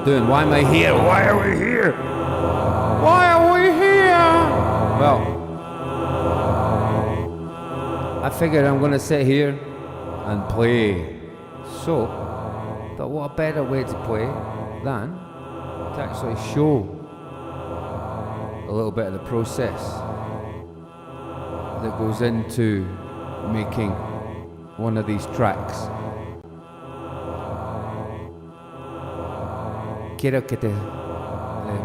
doing? Why am I here? Why are we here? Why are we here? Well, I figured I'm going to sit here and play. So, but what a better way to play than to actually show a little bit of the process that goes into making one of these tracks. Quiero que te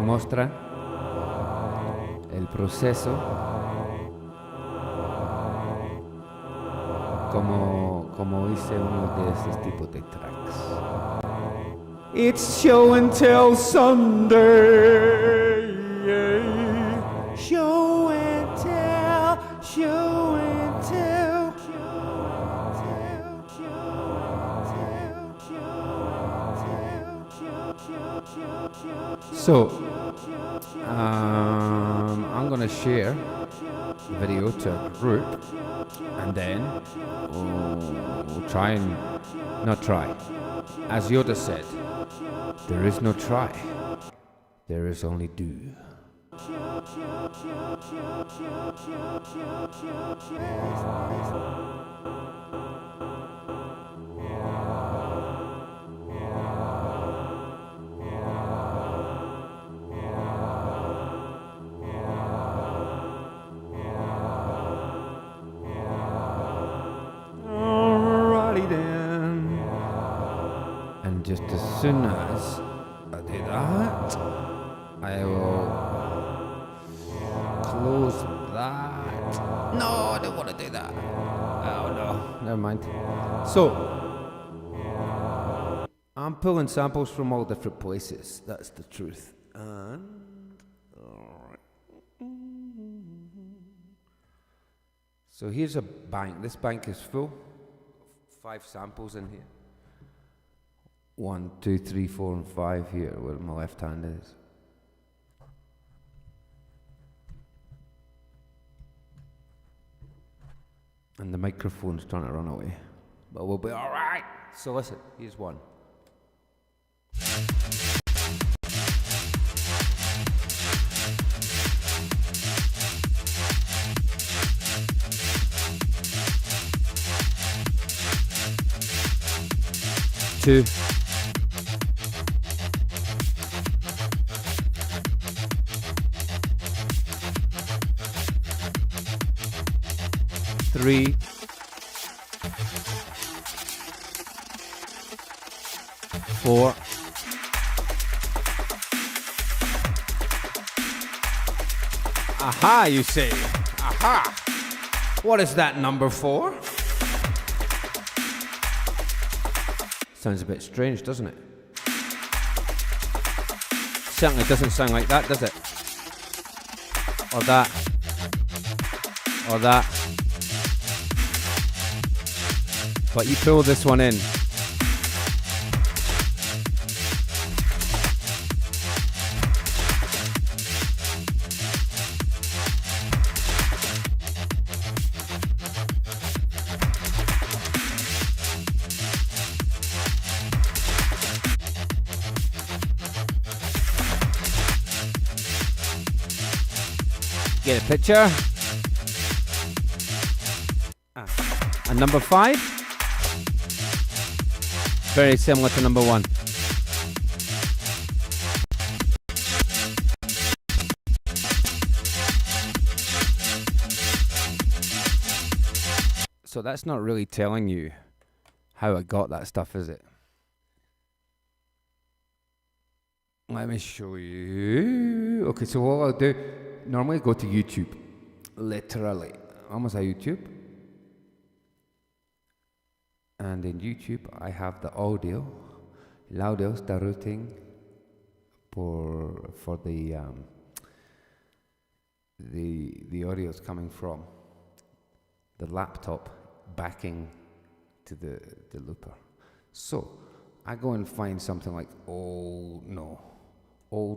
muestre el proceso como hice uno de estos tipos de tracks. It's show and tell Sunday. Show and tell, show and tell, So, I'm gonna share the video to a group, and then we'll try and not try. As Yoda said, there is no try, there is only do. Just as soon as I do that, I will close that. No, I don't want to do that. Oh no, never mind. So, I'm pulling samples from all different places, that's the truth. And so here's a bank. This bank is full. 5 samples in here. 1, 2, 3, 4, and 5 here, where my left hand is. And the microphone's trying to run away. But we'll be alright. So listen, here's one. Two. 3, 4, 'Aha, you say. Aha. What is that number for? Sounds a bit strange, doesn't it? Certainly doesn't sound like that, does it? Or that. Or that. But you fill this one in. Get a picture. And number 5, very similar to number 1. So that's not really telling you how I got that stuff, is it? Let me show you. Okay, so what I'll do, normally go to YouTube. Literally. Vamos a YouTube. And in YouTube, I have the audio. El audio está routing for the audio is coming from the laptop backing to the looper. So I go and find something like old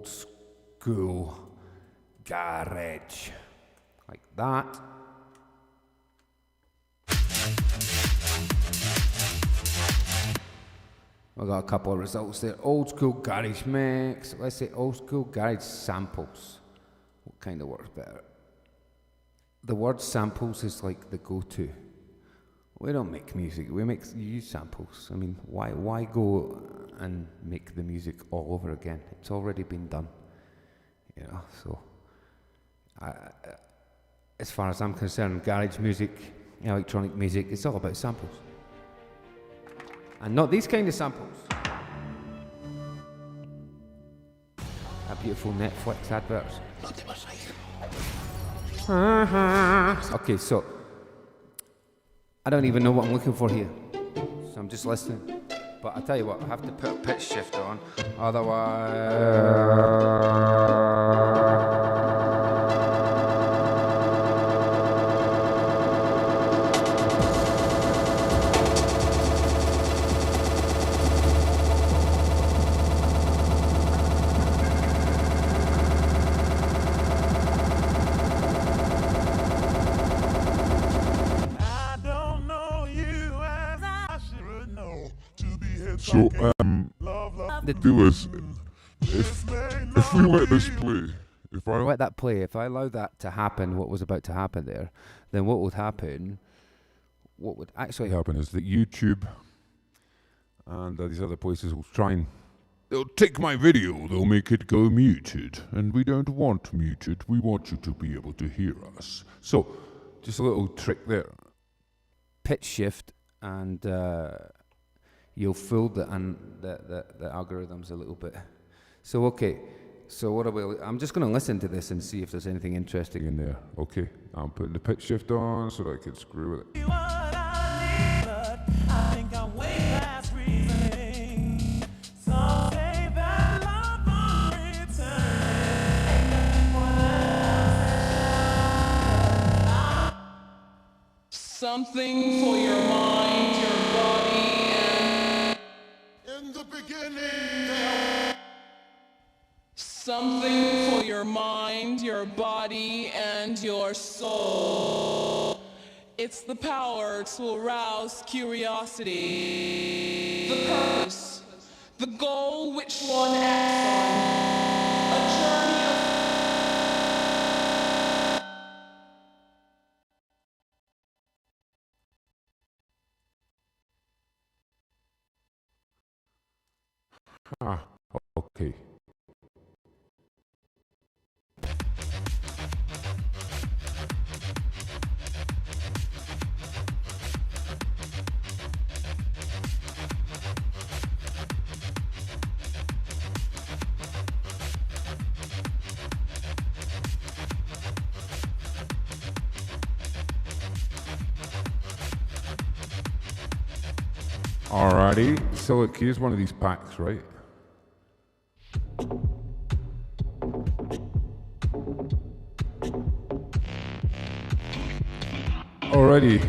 school garage, like that. We got a couple of results there. Old school garage mix. Let's say old school garage samples. What kind of works better? The word samples is like the go-to. We don't make music. We use samples. I mean, why go and make the music all over again? It's already been done. You know. So, as far as I'm concerned, garage music, electronic music, it's all about samples. And not these kind of samples. A beautiful Netflix adverts. Okay, so I don't even know what I'm looking for here. So I'm just listening. But I'll tell you what, I have to put a pitch shift on. Otherwise... So, the viewers, if we let this play, if I allow that to happen, what was about to happen there, then what would actually happen is that YouTube and these other places will try and they'll take my video, they'll make it go muted, and we don't want muted, we want you to be able to hear us. So, just a little trick there. Pitch shift and you'll fool the algorithms a little bit. So okay, so I'm just going to listen to this and see if there's anything interesting in there. Okay, I'm putting the pitch shift on so that I can screw with it. Something for your mind, your body, and in the beginning. Something for your mind, your body, and your soul. It's the power to arouse curiosity. The purpose, the goal which one acts on. A journey of Okay. Alrighty, so look, here's one of these packs, right? Alrighty.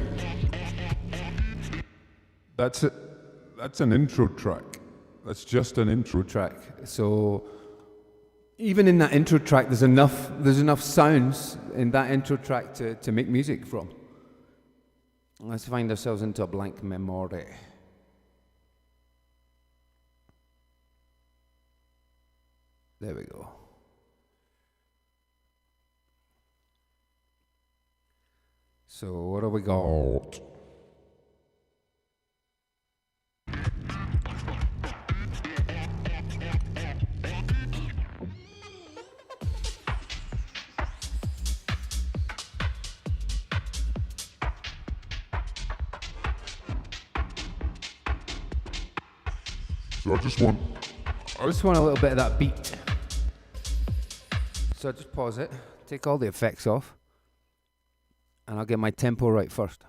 That's it. That's an intro track. That's just an intro track. So even in that intro track, there's enough sounds in that intro track to make music from. Let's find ourselves into a blank memory. There we go. So what do we got? So I just want a little bit of that beat. So just pause it, take all the effects off, and I'll get my tempo right first.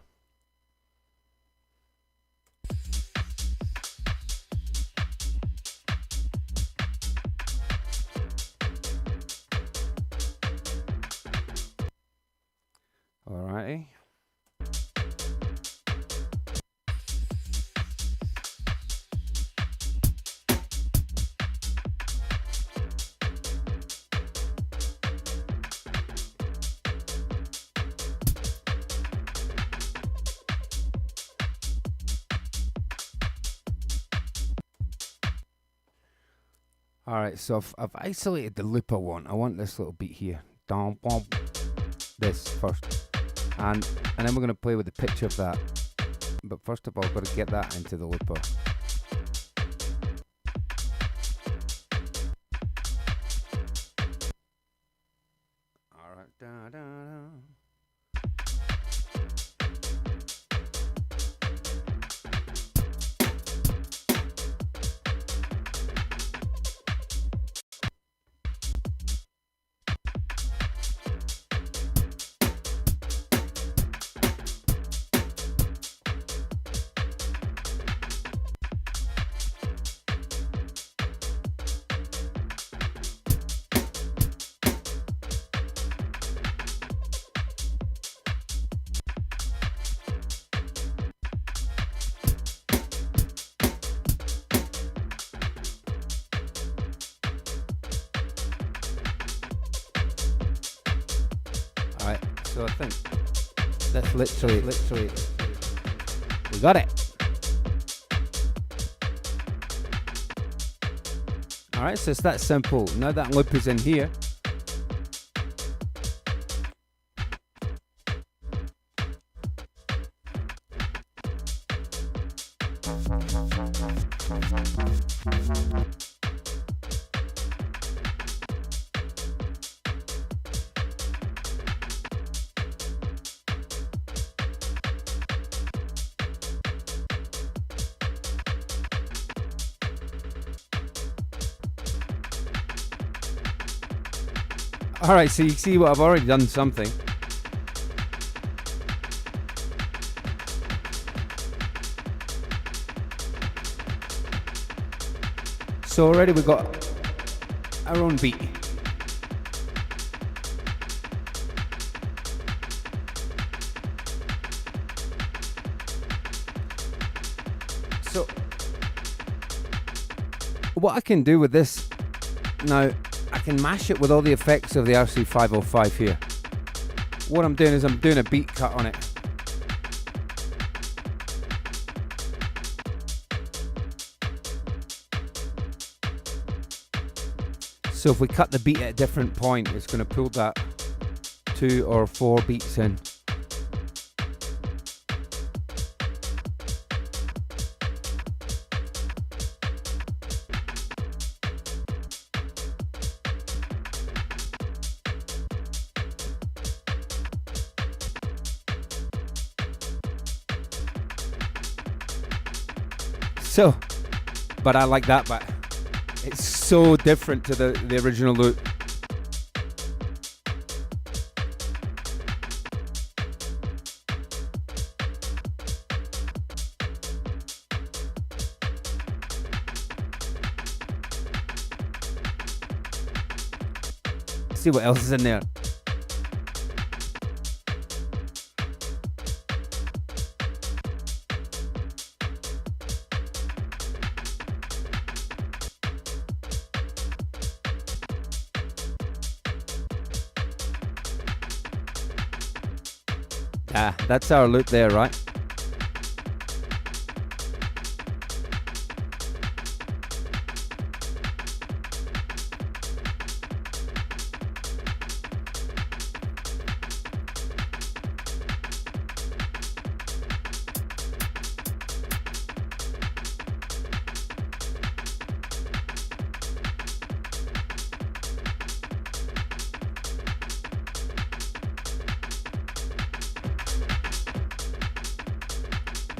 Alrighty. Alright, so I've isolated the loop I want. I want this little beat here. Dum, bum. This first. And then we're going to play with the pitch of that. But first of all, I've got to get that into the looper. Alright, da da da. So I think that's literally, we got it. Alright, so it's that simple. Now that loop is in here. Alright, so you see what I've already done something. So already we've got our own beat. So what I can do with this now, I can mash it with all the effects of the RC505 here. What I'm doing is I'm doing a beat cut on it. So if we cut the beat at a different point, it's going to pull that 2 or 4 beats in. So, but I like that bit. It's so different to the original loop. See what else is in there. Ah, that's our loop there, right?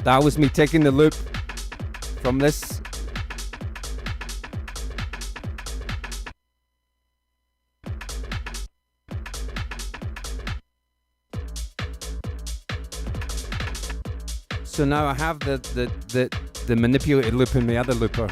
That was me taking the loop from this. So now I have the manipulated loop in the other looper.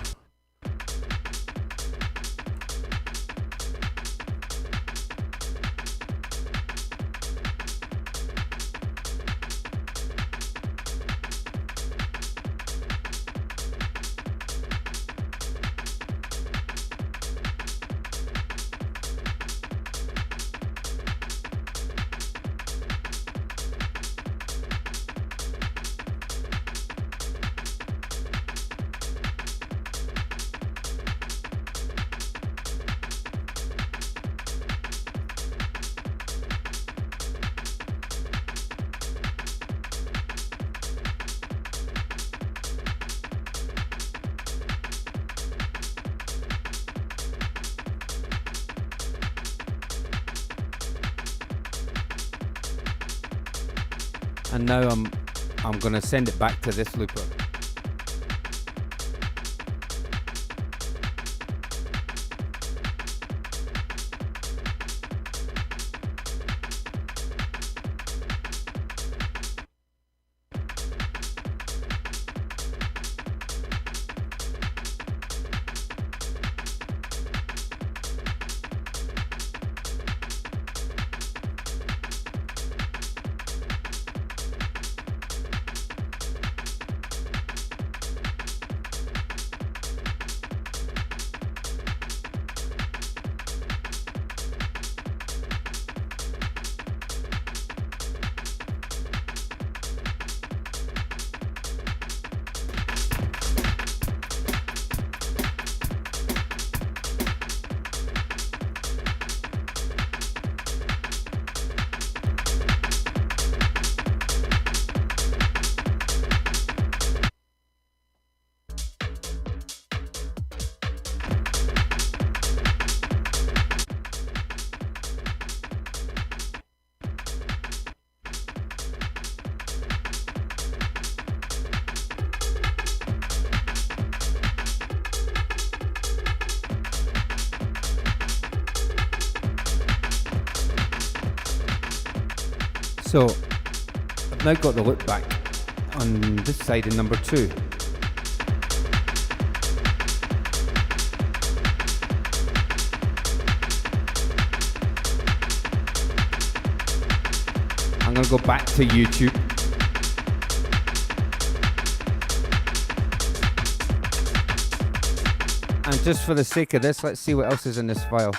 And now I'm gonna send it back to this looper. So I've now got the loop back on this side in number 2. I'm going to go back to YouTube. And just for the sake of this, let's see what else is in this file.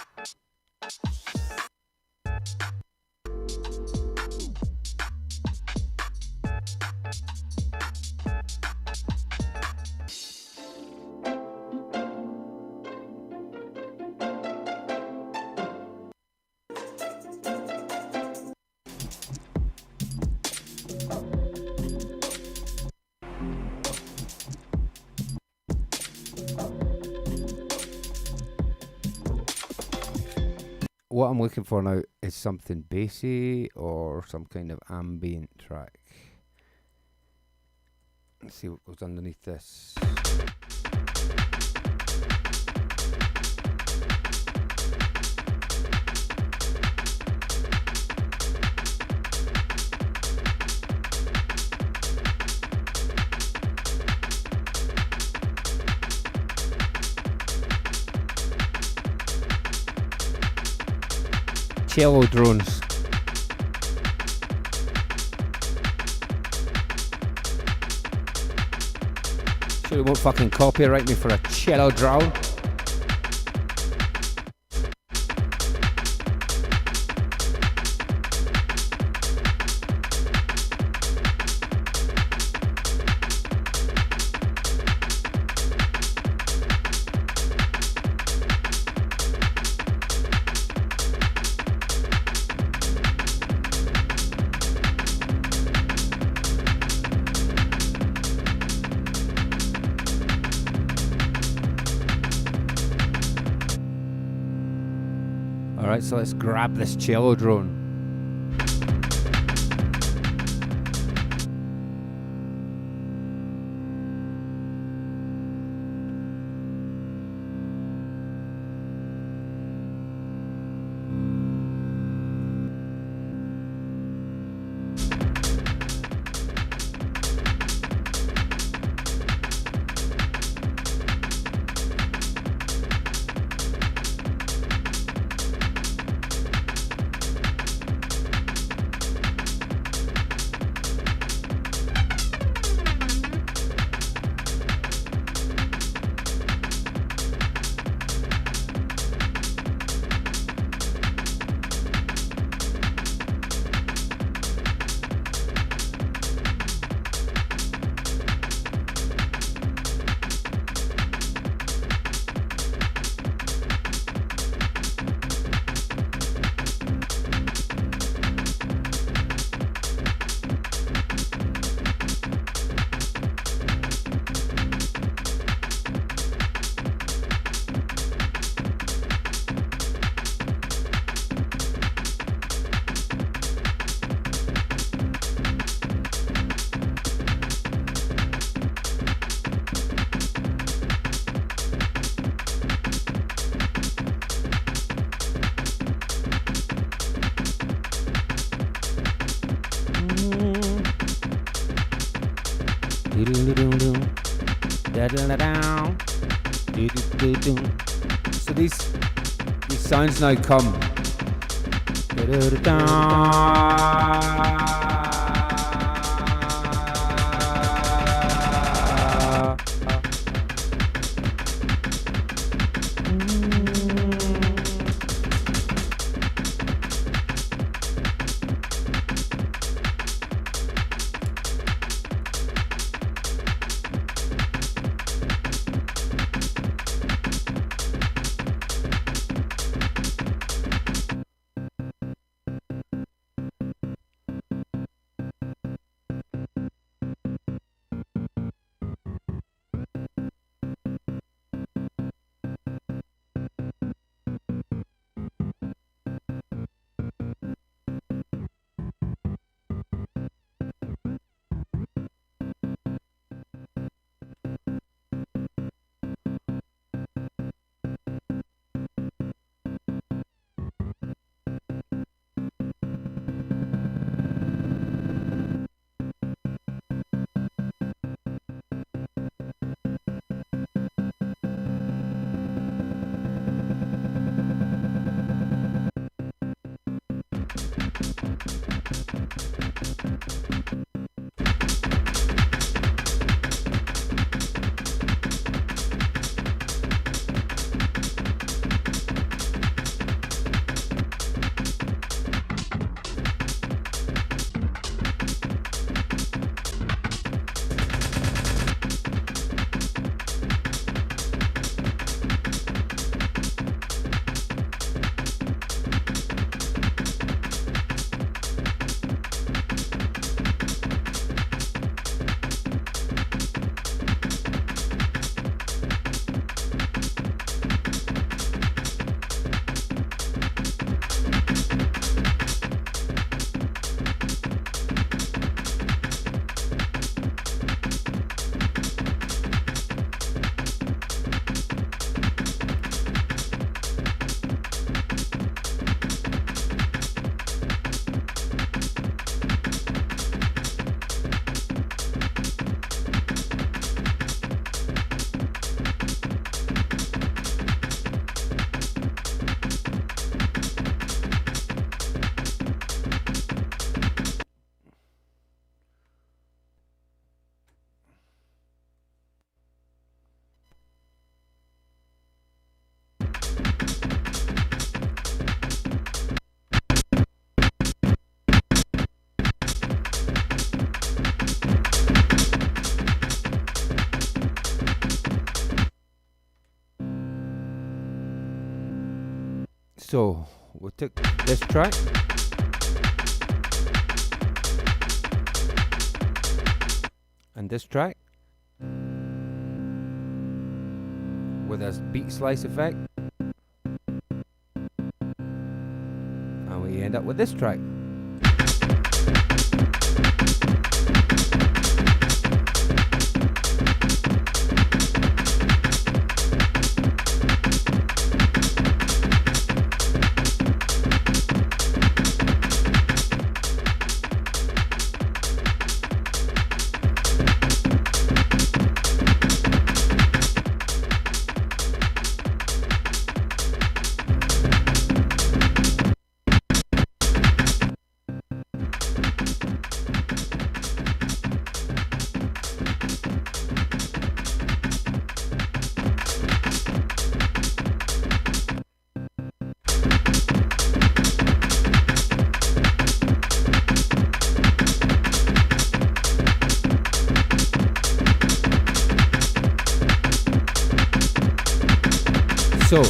What I'm looking for now is something bassy or some kind of ambient track. Let's see what goes underneath this. Cello drones. Sure it won't fucking copyright me for a cello drone. Alright, so let's grab this cello drone. So these sounds now come. So we took this track and this track with a beat slice effect, and we end up with this track. So,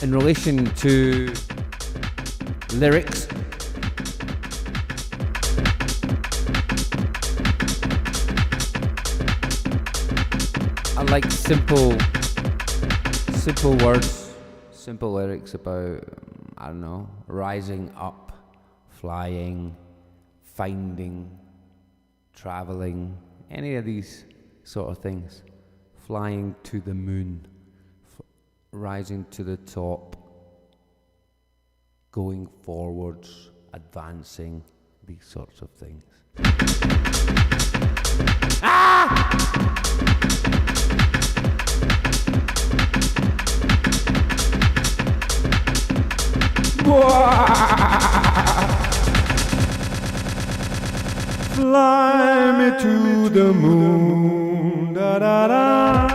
in relation to lyrics, I like simple words, simple lyrics about, I don't know, rising up, flying, finding, traveling, any of these sort of things. Flying to the moon, rising to the top, going forwards, advancing, these sorts of things. Ah! Fly me to the moon, da da da.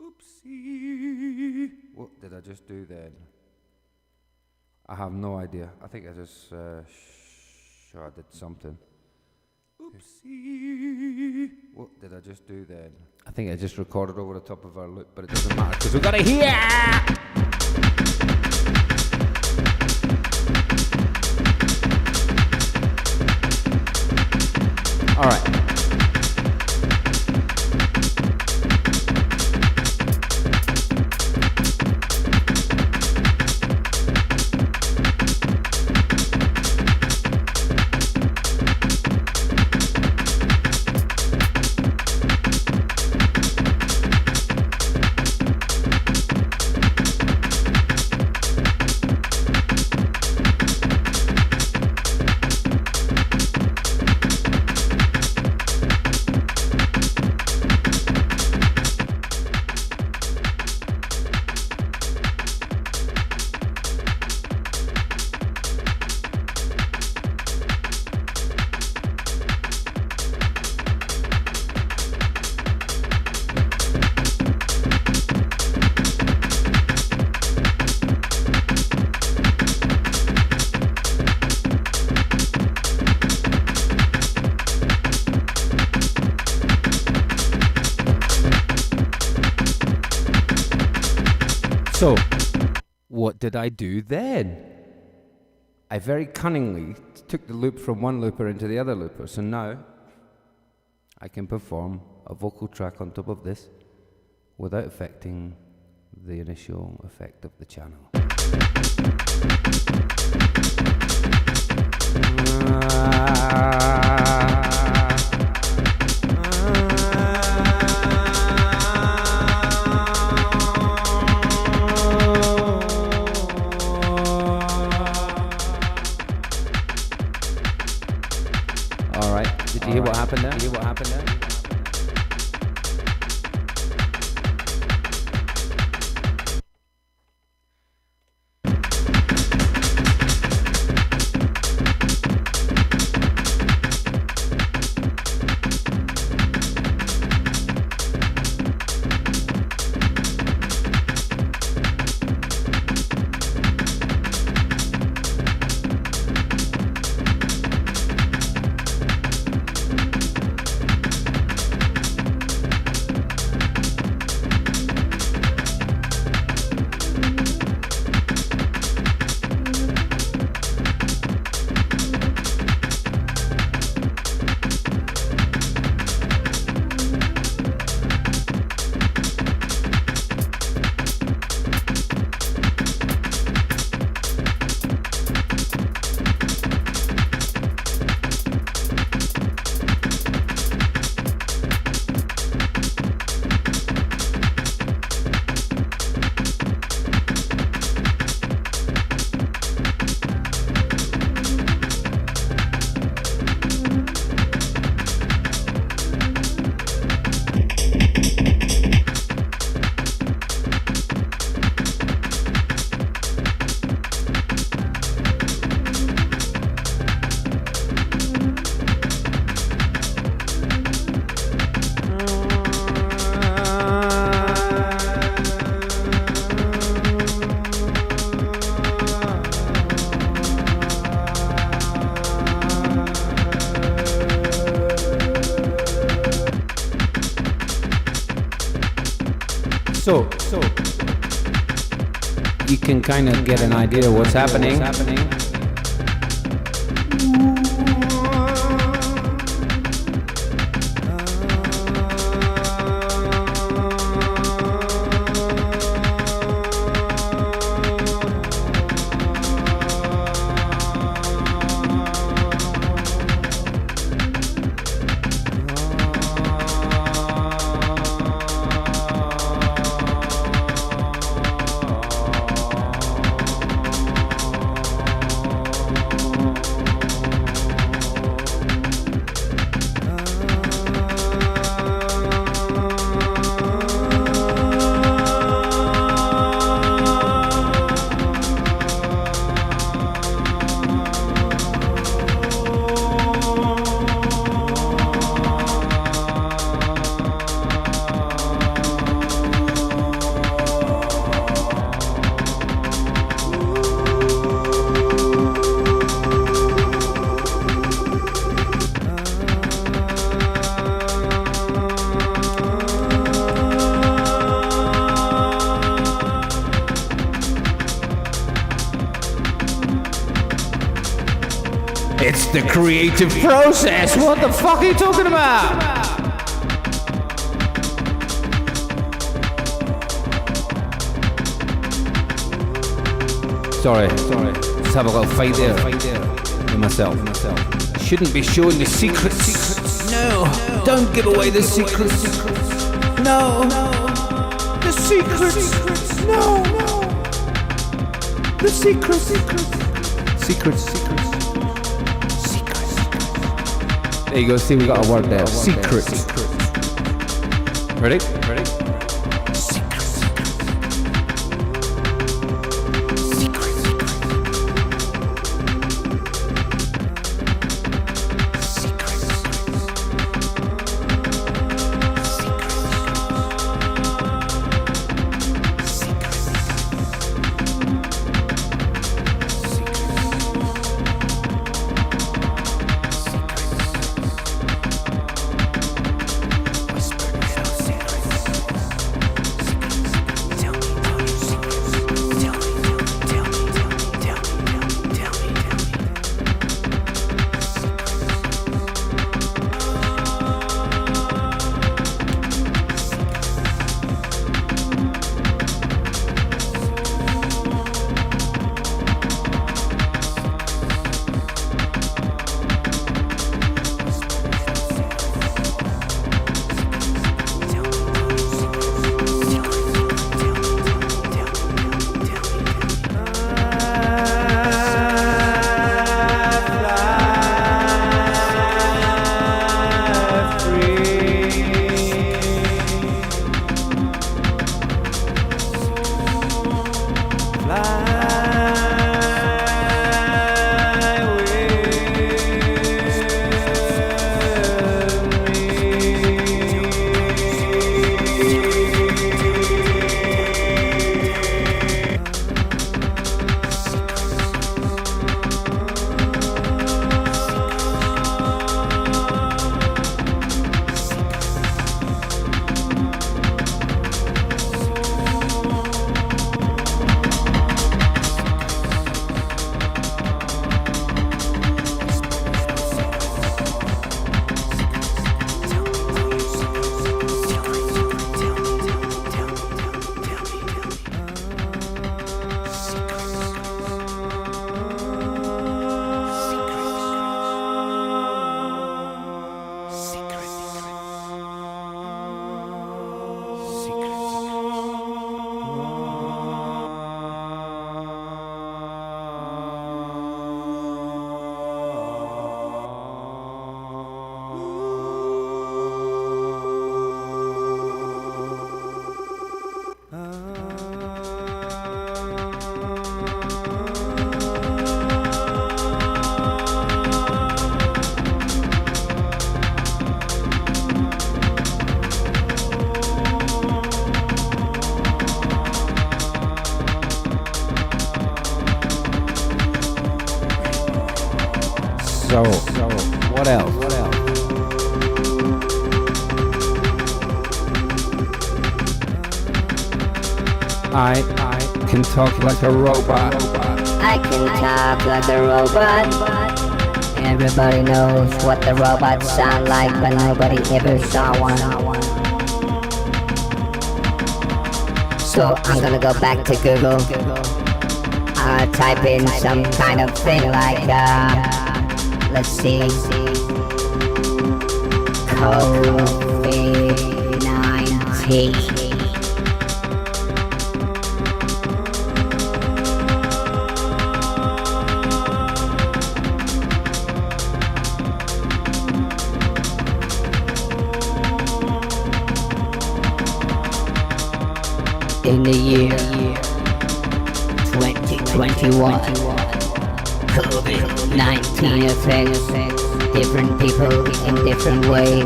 Oopsie. What did I just do then? I have no idea. I think I just sure I did something. Oopsie. What did I just do then? I think I just recorded over the top of our loop, but it doesn't matter because we've got to hear. All right. So, what did I do then? I very cunningly took the loop from one looper into the other looper. So now, I can perform a vocal track on top of this without affecting the initial effect of the channel. All right. Did you hear what happened there? Did you hear what happened there? So you can kind of get an idea of what's happening. It's the creative process. What the fuck are you talking about? Sorry. Just have a little fight there with myself. Shouldn't be showing the secrets. No, don't give away the secrets. No, the secrets. No, the secrets. Secrets. There you go. See, we got a word there. Secrets. Ready? So what else? I can talk like a robot. I can talk like a robot. Everybody knows what the robots sound like, but nobody ever saw one. So I'm gonna go back to Google. Type in some kind of thing like, let's see, COVID-19. In the year 2021, COVID-19 affects different people in different ways.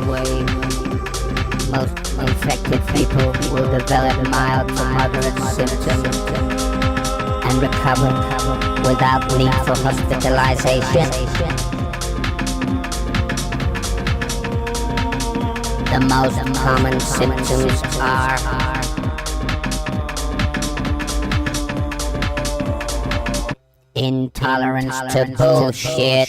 Most infected people will develop mild to moderate symptoms and recover without need for hospitalization. The most common symptoms are Intolerance to bullshit.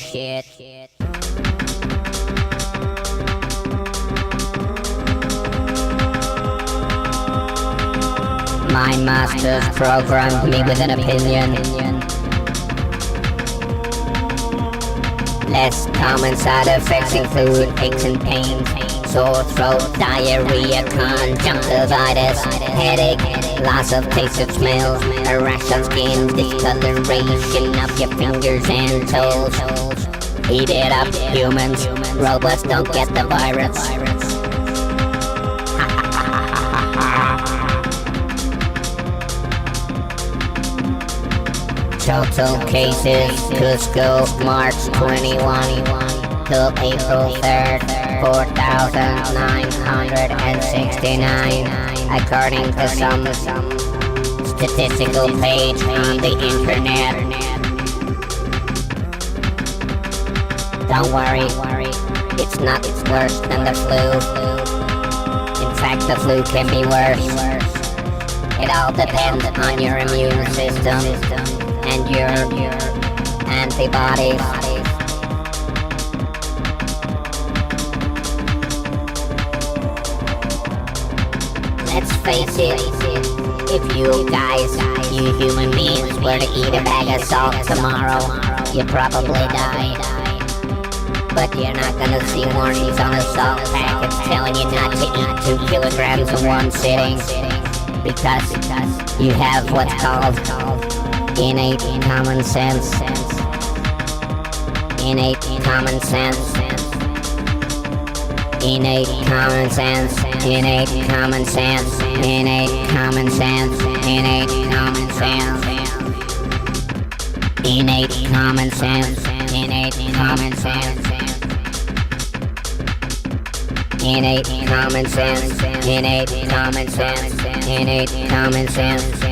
My masters programmed me with an opinion. Less common side effects include aches and pains, sore throat, diarrhea, conjunctivitis, headache, loss of taste of smell, a rash on skin, discoloration of your fingers and toes. Eat it up, humans. Robots don't get the virus. Total cases, Cusco, March 21 till April 3rd, 4,969, according to some statistical page on the internet. Don't worry, it's not worse than the flu. In fact, the flu can be worse. It all depends on your immune system and your antibodies. Let's face it, if you guys, you human beings, were to eat a bag of salt tomorrow, you'd probably die. But you're not gonna see warnings on a salt package telling you not to eat 2 kilograms in one sitting, because you have what's called innate common sense. Innate common sense. Innate common sense. Innate common sense. Innate common sense. Innate common sense. Innate common sense. Innate common sense. Innate common sense. Innate common sense. Innate common sense.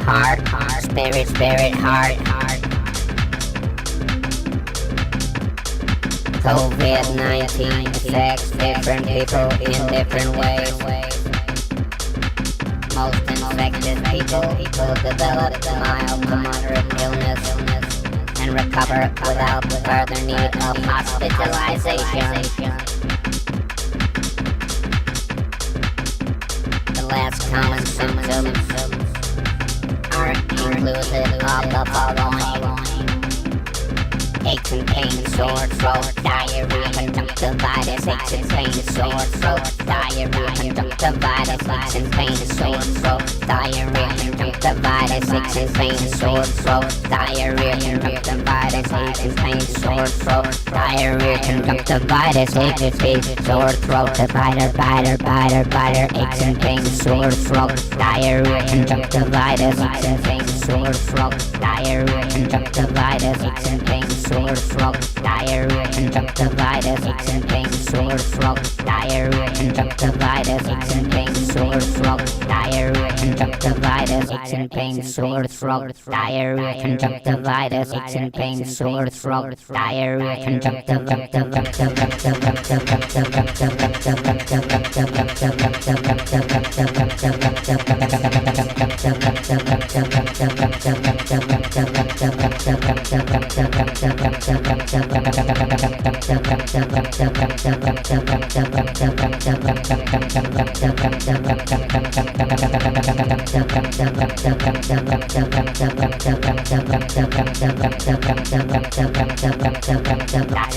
Heart, spirit, heart. COVID-19 affects different people in different ways. Most infected people develop mild to moderate illness and recover without further need of hospitalization. The less common symptoms are inclusive of the following: aches and pains, sore throat, diarrhea, conjunctivitis, aches and pains, sore throat, diarrhea, conjunctivitis, aches and pains, sore throat, diarrhea, conjunctivitis, aches and pains, sore throat, diarrhea, conjunctivitis, aches and pains, sore throat, diarrhea, conjunctivitis, aches and pains, sore throat, biter, aches and pains, sore throat, diarrhea, conjunctivitis, aches and pains, sore throat, diarrhea, conjunctivitis, aches and pains, sore throat, diarrhea, conjunctivitis, aches and pains, sore throat, diarrhea, conjunctivitis, aches and pains, sore throat, diarrhea, conjunctivitis, aches and pains, sore throat, diarrhea, conjunctivitis, aches and pains, sore throat, diarrhea,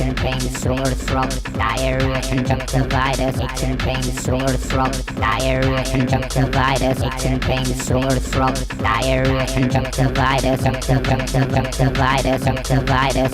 and pains, sore throat, diarrhea, conjunctivitis, aches and pains, sore throat, diarrhea, conjunctivitis, aches and pains, sore throat, diarrhea, conjunctivitis, conjunctivitis,